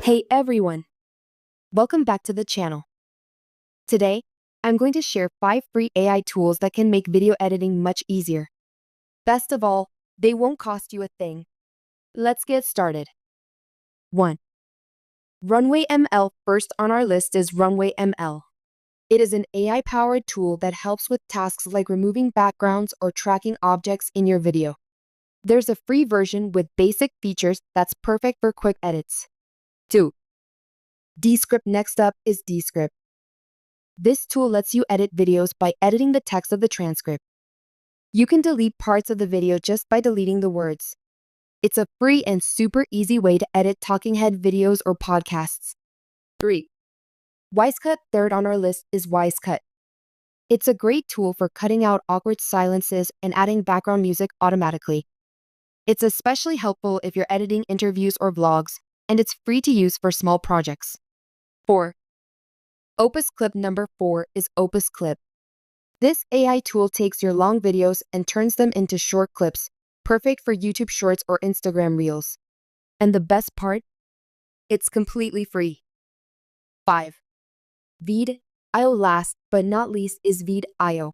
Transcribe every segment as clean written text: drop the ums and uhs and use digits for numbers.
Hey everyone! Welcome back to the channel. Today, I'm going to share 5 free AI tools that can make video editing much easier. Best of all, they won't cost you a thing. Let's get started. 1. Runway ML. First on our list is Runway ML. It is an AI-powered tool that helps with tasks like removing backgrounds or tracking objects in your video. There's a free version with basic features that's perfect for quick edits. 2. Descript. Next up is Descript. This tool lets you edit videos by editing the text of the transcript. You can delete parts of the video just by deleting the words. It's a free and super easy way to edit talking head videos or podcasts. 3. Wisecut. Third on our list is Wisecut. It's a great tool for cutting out awkward silences and adding background music automatically. It's especially helpful if you're editing interviews or vlogs, and it's free to use for small projects. 4. Opus Clip. Number 4 is Opus Clip. This AI tool takes your long videos and turns them into short clips, perfect for YouTube Shorts or Instagram Reels. And the best part? It's completely free. 5. Vid.io. Last but not least is Vid.io.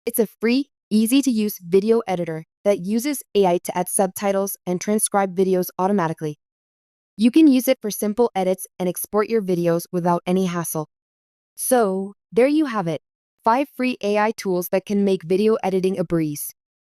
It's a free, easy-to-use video editor that uses AI to add subtitles and transcribe videos automatically. You can use it for simple edits and export your videos without any hassle. So, there you have it, 5 free AI tools that can make video editing a breeze.